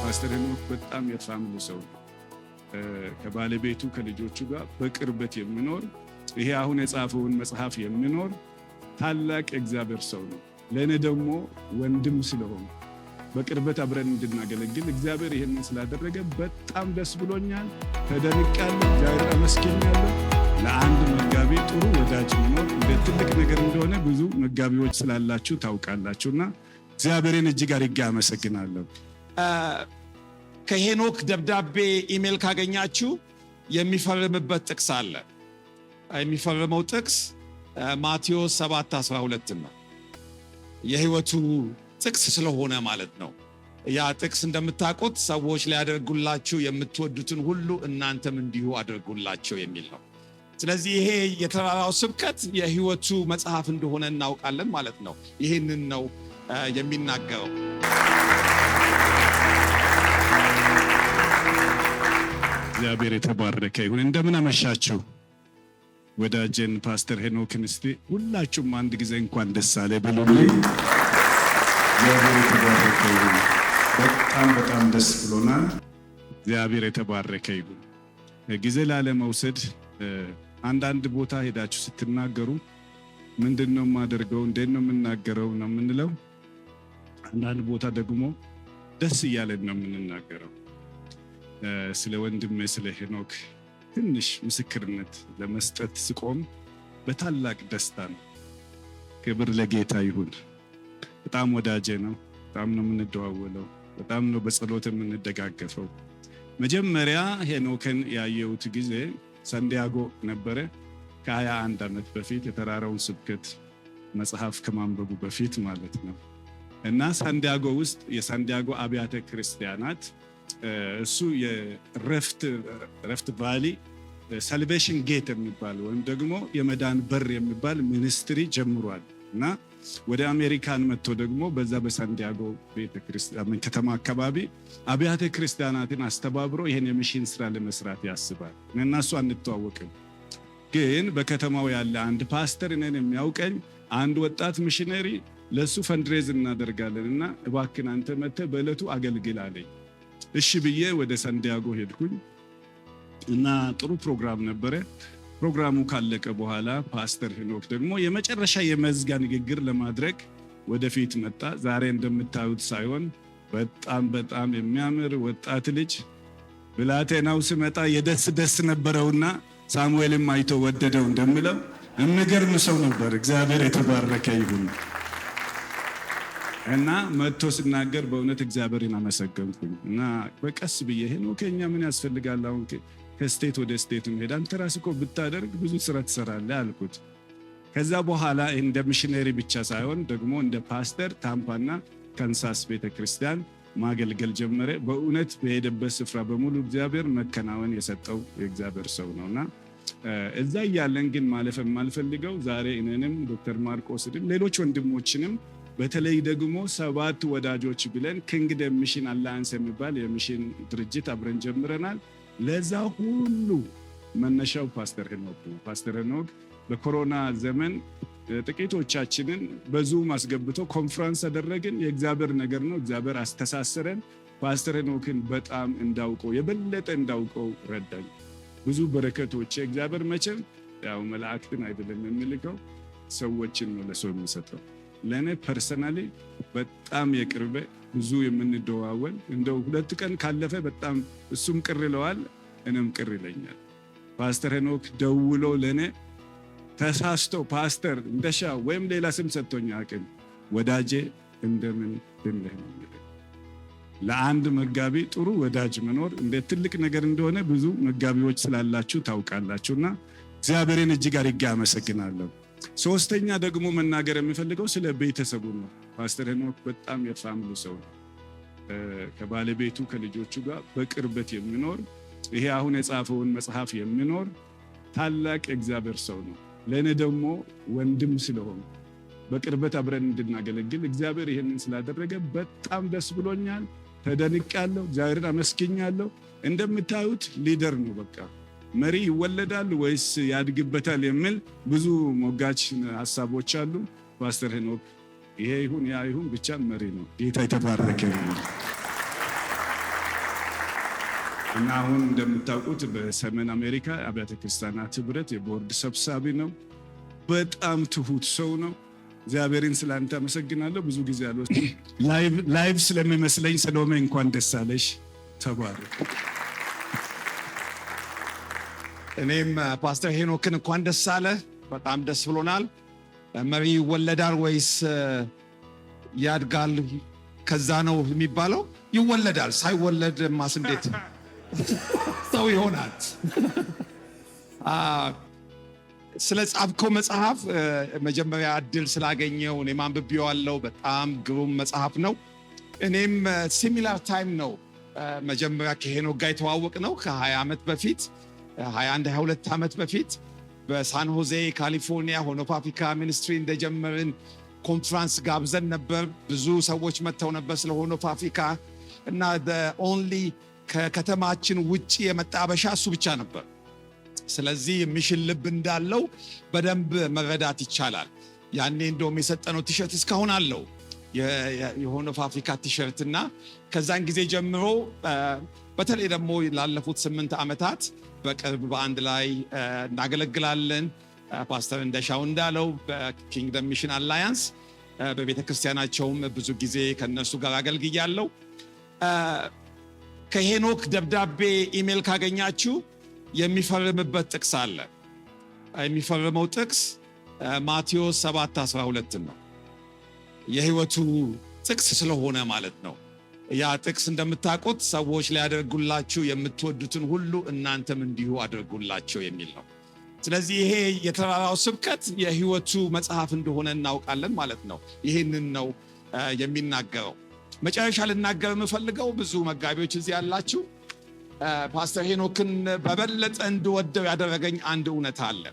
ፓስተር ሄኖክ በጣም የፋሚሊ ሰው ከባለቤቱ ከልጆቹ ጋር በቅርበት የሚኖር ይሄ አሁን የጻፈውን መጽሐፍ የሚኖር ታላቅ እግዚአብሔር ሰው ነው። ለእኔ ደግሞ ወንድም ስለሆነ በቅርበት አብረን እንድናገለግል እግዚአብሔር ይሄንን ስላደረገ በጣም ደስ ብሎኛል። ተደንቄያለሁ። እግዚአብሔር አመስግኛለሁ። ለአንድ መጋቢ ጥሩ ወዳጅ መኖር እንደ ትልቅ ነገር እንደሆነ ብዙ መጋቢዎች ስላላችሁ ታውቃላችሁና እግዚአብሔርን እጅግ አድርጌ አመሰግናለሁ። ከሄኖክ ደብዳቤ ኢሜል ካገኛችሁ የሚፈርምበት ጥቅስ አለ። የሚፈርመው ጥቅስ ማቴዎስ 7:12 ነው። የህይወቱ ጥቅስ ስለሆነ ማለት ነው። ያ ጥቅስ እንደምታውቁት ሰዎች ሊያደርጉላችሁ የምትወዱትን ሁሉ እናንተም እንዲሁ አድርጉላቸው የሚል ነው። ስለዚህ ይሄ የተራራው ስብከት የህይወቱ መጽሐፍ እንደሆነ እናውቃለን ማለት ነው። ይህንን ነው የሚናገረው። እግዚአብሔር የተባረከ ይሁን። እንደምን አመሻችሁ ወዳጄን ፓስተር ሄኖክን እስቲ ሁላችሁም አንድ ጊዜ እንኳን ደስ አለ በሉልኝ። እግዚአብሔር የተባረከ ይሁን። በጣም ደስ ብሎናል። እግዚአብሔር የተባረከ ይሁን። ጊዜ ላለመውሰድ አንዳንድ ቦታ ሄዳችሁ ስትናገሩ ምንድነው የማደርገው እንዴት ነው የምናገረው ነው የምንለው። አንዳንድ ቦታ ደግሞ ደስ እያለን ነው የምንናገረው። ስለ ወንድሜ ስለ ሄኖክ ትንሽ ምስክርነት ለመስጠት ስቆም በታላቅ ደስታ ነው። ክብር ለጌታ ይሁን። በጣም ወዳጄ ነው። በጣም ነው የምንደዋወለው። በጣም ነው በጸሎት የምንደጋገፈው። መጀመሪያ ሄኖክን ያየሁት ጊዜ ሳንዲያጎ ነበረ። ከ21 ዓመት በፊት የተራራውን ስብከት መጽሐፍ ከማንበቡ በፊት ማለት ነው። እና ሳንዲያጎ ውስጥ የሳንዲያጎ አብያተ ክርስቲያናት እሱ የረፍት ቫሊ ሳልቬሽን ጌት የሚባል ወይም ደግሞ የመዳን በር የሚባል ሚኒስትሪ ጀምሯል። እና ወደ አሜሪካን መጥቶ ደግሞ በዛ በሳንዲያጎ ቤተክርስቲያን ከተማ አካባቢ አብያተ ክርስቲያናትን አስተባብሮ ይሄን የሚሽን ስራ ለመስራት ያስባል። እና እሱ አንተዋወቅም፣ ግን በከተማው ያለ አንድ ፓስተር እኔን የሚያውቀኝ አንድ ወጣት ሚሽነሪ ለሱ ፈንድሬዝ እናደርጋለንና እባክህ አንተ መጥተህ በእለቱ አገልግል አለኝ። እሺ ብዬ ወደ ሳንዲያጎ ሄድኩኝ እና ጥሩ ፕሮግራም ነበረ። ፕሮግራሙ ካለቀ በኋላ ፓስተር ሄኖክ ደግሞ የመጨረሻ የመዝጊያ ንግግር ለማድረግ ወደፊት መጣ። ዛሬ እንደምታዩት ሳይሆን በጣም የሚያምር ወጣት ልጅ ብላቴናው ሲመጣ የደስ ነበረውና ሳሙኤልም አይቶ ወደደው እንደሚለው የሚገርም ሰው ነበር። እግዚአብሔር የተባረከ ይሁን። እና መጥቶ ሲናገር በእውነት እግዚአብሔርን አመሰገንኩኝ። እና በቀስ ብዬ ሄኖክ እኛ ምን ያስፈልጋል አሁን ከስቴት ወደ ስቴት መሄድ፣ አንተ ራስህ እኮ ብታደርግ ብዙ ስራ ትሰራለህ አልኩት። ከዛ በኋላ እንደ ሚሽነሪ ብቻ ሳይሆን ደግሞ እንደ ፓስተር ታምፓና ካንሳስ ቤተክርስቲያን ማገልገል ጀመረ። በእውነት በሄደበት ስፍራ በሙሉ እግዚአብሔር መከናወን የሰጠው የእግዚአብሔር ሰው ነውና እዛ እያለን ግን ማለፍ የማልፈልገው ዛሬ እኔንም ዶክተር ማርቆስንም ሌሎች ወንድሞችንም በተለይ ደግሞ 7 ወዳጆች ብለን ኪንግደም ሚሽን አላያንስ የሚባል የሚሽን ድርጅት አብረን ጀምረናል። ለዛ ሁሉ መነሻው ፓስተር ሄኖክ ነው። ፓስተር ሄኖክ በኮሮና ዘመን ጥቂቶቻችንን በዙም አስገብቶ ኮንፈረንስ አደረግን። የእግዚአብሔር ነገር ነው። እግዚአብሔር አስተሳሰረን። ፓስተር ሄኖክን በጣም እንዳውቀው የበለጠ እንዳውቀው ረዳኝ። ብዙ በረከቶች እግዚአብሔር መቼም ያው መላእክትን አይደለም የሚልከው ሰዎችን ነው ለሰው የሚሰጠው። ለኔ ፐርሰናሊ በጣም የቅርበ ብዙ የምንደዋወል እንደው 2 ቀን ካለፈ በጣም እሱም ቅር ይለዋል እኔም ቅር ይለኛል። ፓስተር ሄኖክ ደውሎ ለኔ ተሳስቶ ፓስተር እንደሻ ወይም ሌላ ስም ሰጥቶኝ አቅም ወዳጄ እንደምን ብለህ ነው። ለአንድ መጋቢ ጥሩ ወዳጅ መኖር እንደ ትልቅ ነገር እንደሆነ ብዙ መጋቢዎች ስላላችሁ ታውቃላችሁና እግዚአብሔርን እጅግ አድርጌ አመሰግናለሁ። ሶስተኛ ደግሞ መናገር የሚፈልገው ስለ ቤተሰቡ ነው። ፓስተር ሄኖክ በጣም የፋሚሊ ሰው ከባለቤቱ ከልጆቹ ጋር በቅርበት የሚኖር ይሄ አሁን የጻፈውን መጽሐፍ የሚኖር ታላቅ እግዚአብሔር ሰው ነው። ለእኔ ደግሞ ወንድም ስለሆነ በቅርበት አብረን እንድናገለግል እግዚአብሔር ይሄንን ስላደረገ በጣም ደስ ብሎኛል። ተደንቄያለሁ። እግዚአብሔርን አመስግኛለሁ። እንደምታዩት ሊደር ነው። በቃ መሪ ይወለዳል ወይስ ያድግበታል የሚል ብዙ ሞጋች ሐሳቦች አሉ። ፓስተር ሄኖክ ይሄ ይሁን ያ ይሁን ብቻ መሪ ነው። ጌታ የተባረከ ይሁን። እና አሁን እንደምታውቁት በሰሜን አሜሪካ አብያተ ክርስቲያናት ህብረት የቦርድ ሰብሳቢ ነው። በጣም ትሁት ሰው ነው። እግዚአብሔርን ስላንተ አመሰግናለሁ። ብዙ ጊዜ አልወስ ላይቭ ስለሚመስለኝ ሰሎሜ እንኳን ደስ አለሽ። ተባረክ። እኔም ፓስተር ሄኖክን እንኳን ደስ አለ። በጣም ደስ ብሎናል። መሪ ይወለዳል ወይስ ያድጋል? ከዛ ነው የሚባለው። ይወለዳል። ሳይወለድ ማስ እንዴት ሰው ይሆናል? ስለ ጻፍከው መጽሐፍ መጀመሪያ እድል ስላገኘው እኔም አንብቤዋለሁ። በጣም ግሩም መጽሐፍ ነው። እኔም ሲሚላር ታይም ነው መጀመሪያ ከሄኖክ ጋር የተዋወቅ ነው ከ20 ዓመት በፊት 21-22 ዓመት በፊት በሳን ሆዜ ካሊፎርኒያ ሆርን ኦፍ አፍሪካ ሚኒስትሪ እንደጀመርን ኮንፍራንስ ጋብዘን ነበር። ብዙ ሰዎች መጥተው ነበር ስለ ሆርን ኦፍ አፍሪካ እና ኦንሊ ከከተማችን ውጭ የመጣ አበሻ እሱ ብቻ ነበር። ስለዚህ ሚሽን ልብ እንዳለው በደንብ መረዳት ይቻላል። ያኔ እንደውም የሰጠነው ቲሸርት እስካሁን አለው የሆርን ኦፍ አፍሪካ ቲሸርት እና ከዛን ጊዜ ጀምሮ በተለይ ደግሞ ላለፉት 8 ዓመታት በቅርብ በአንድ ላይ እናገለግላለን። ፓስተር እንደሻው እንዳለው በኪንግደም ሚሽን አላያንስ በቤተ ክርስቲያናቸውም ብዙ ጊዜ ከነሱ ጋር አገልግያለሁ። ከሄኖክ ደብዳቤ ኢሜል ካገኛችሁ የሚፈርምበት ጥቅስ አለ። የሚፈርመው ጥቅስ ማቴዎስ 7:12 ነው። የህይወቱ ጥቅስ ስለሆነ ማለት ነው። ያ ጥቅስ እንደምታውቁት ሰዎች ሊያደርጉላችሁ የምትወዱትን ሁሉ እናንተም እንዲሁ አድርጉላቸው የሚል ነው። ስለዚህ ይሄ የተራራው ስብከት የህይወቱ መጽሐፍ እንደሆነ እናውቃለን ማለት ነው። ይህንን ነው የሚናገረው። መጨረሻ ልናገር የምፈልገው ብዙ መጋቢዎች እዚህ ያላችሁ ፓስተር ሄኖክን በበለጠ እንድወደው ያደረገኝ አንድ እውነት አለ።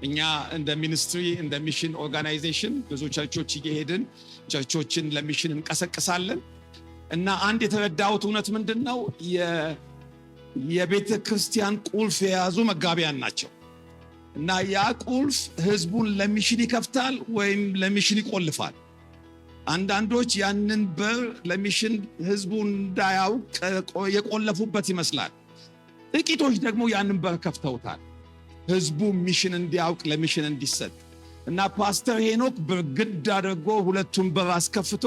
እኛ እንደ ሚኒስትሪ እንደ ሚሽን ኦርጋናይዜሽን ብዙ ቸርቾች እየሄድን ቸርቾችን ለሚሽን እንቀሰቅሳለን እና አንድ የተረዳሁት እውነት ምንድን ነው? የቤተ ክርስቲያን ቁልፍ የያዙ መጋቢያን ናቸው እና ያ ቁልፍ ህዝቡን ለሚሽን ይከፍታል ወይም ለሚሽን ይቆልፋል። አንዳንዶች ያንን በር ለሚሽን ህዝቡ እንዳያውቅ የቆለፉበት ይመስላል። ጥቂቶች ደግሞ ያንን በር ከፍተውታል፣ ህዝቡ ሚሽን እንዲያውቅ ለሚሽን እንዲሰጥ እና ፓስተር ሄኖክ በግድ አድርጎ ሁለቱን በር አስከፍቶ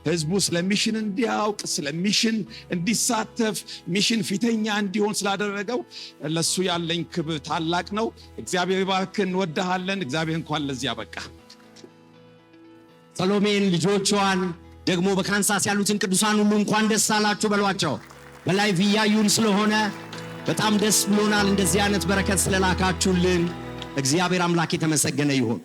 ህዝቡ ስለ ሚሽን እንዲያውቅ ስለ ሚሽን እንዲሳተፍ ሚሽን ፊተኛ እንዲሆን ስላደረገው ለሱ ያለኝ ክብር ታላቅ ነው። እግዚአብሔር ይባርክ። እንወድሃለን። እግዚአብሔር እንኳን ለዚህ ያበቃ። ሰሎሜን ልጆቿን ደግሞ በካንሳስ ያሉትን ቅዱሳን ሁሉ እንኳን ደስ አላችሁ በሏቸው። በላይቭ እያዩን ስለሆነ በጣም ደስ ብሎናል። እንደዚህ አይነት በረከት ስለላካችሁልን እግዚአብሔር አምላክ የተመሰገነ ይሁን።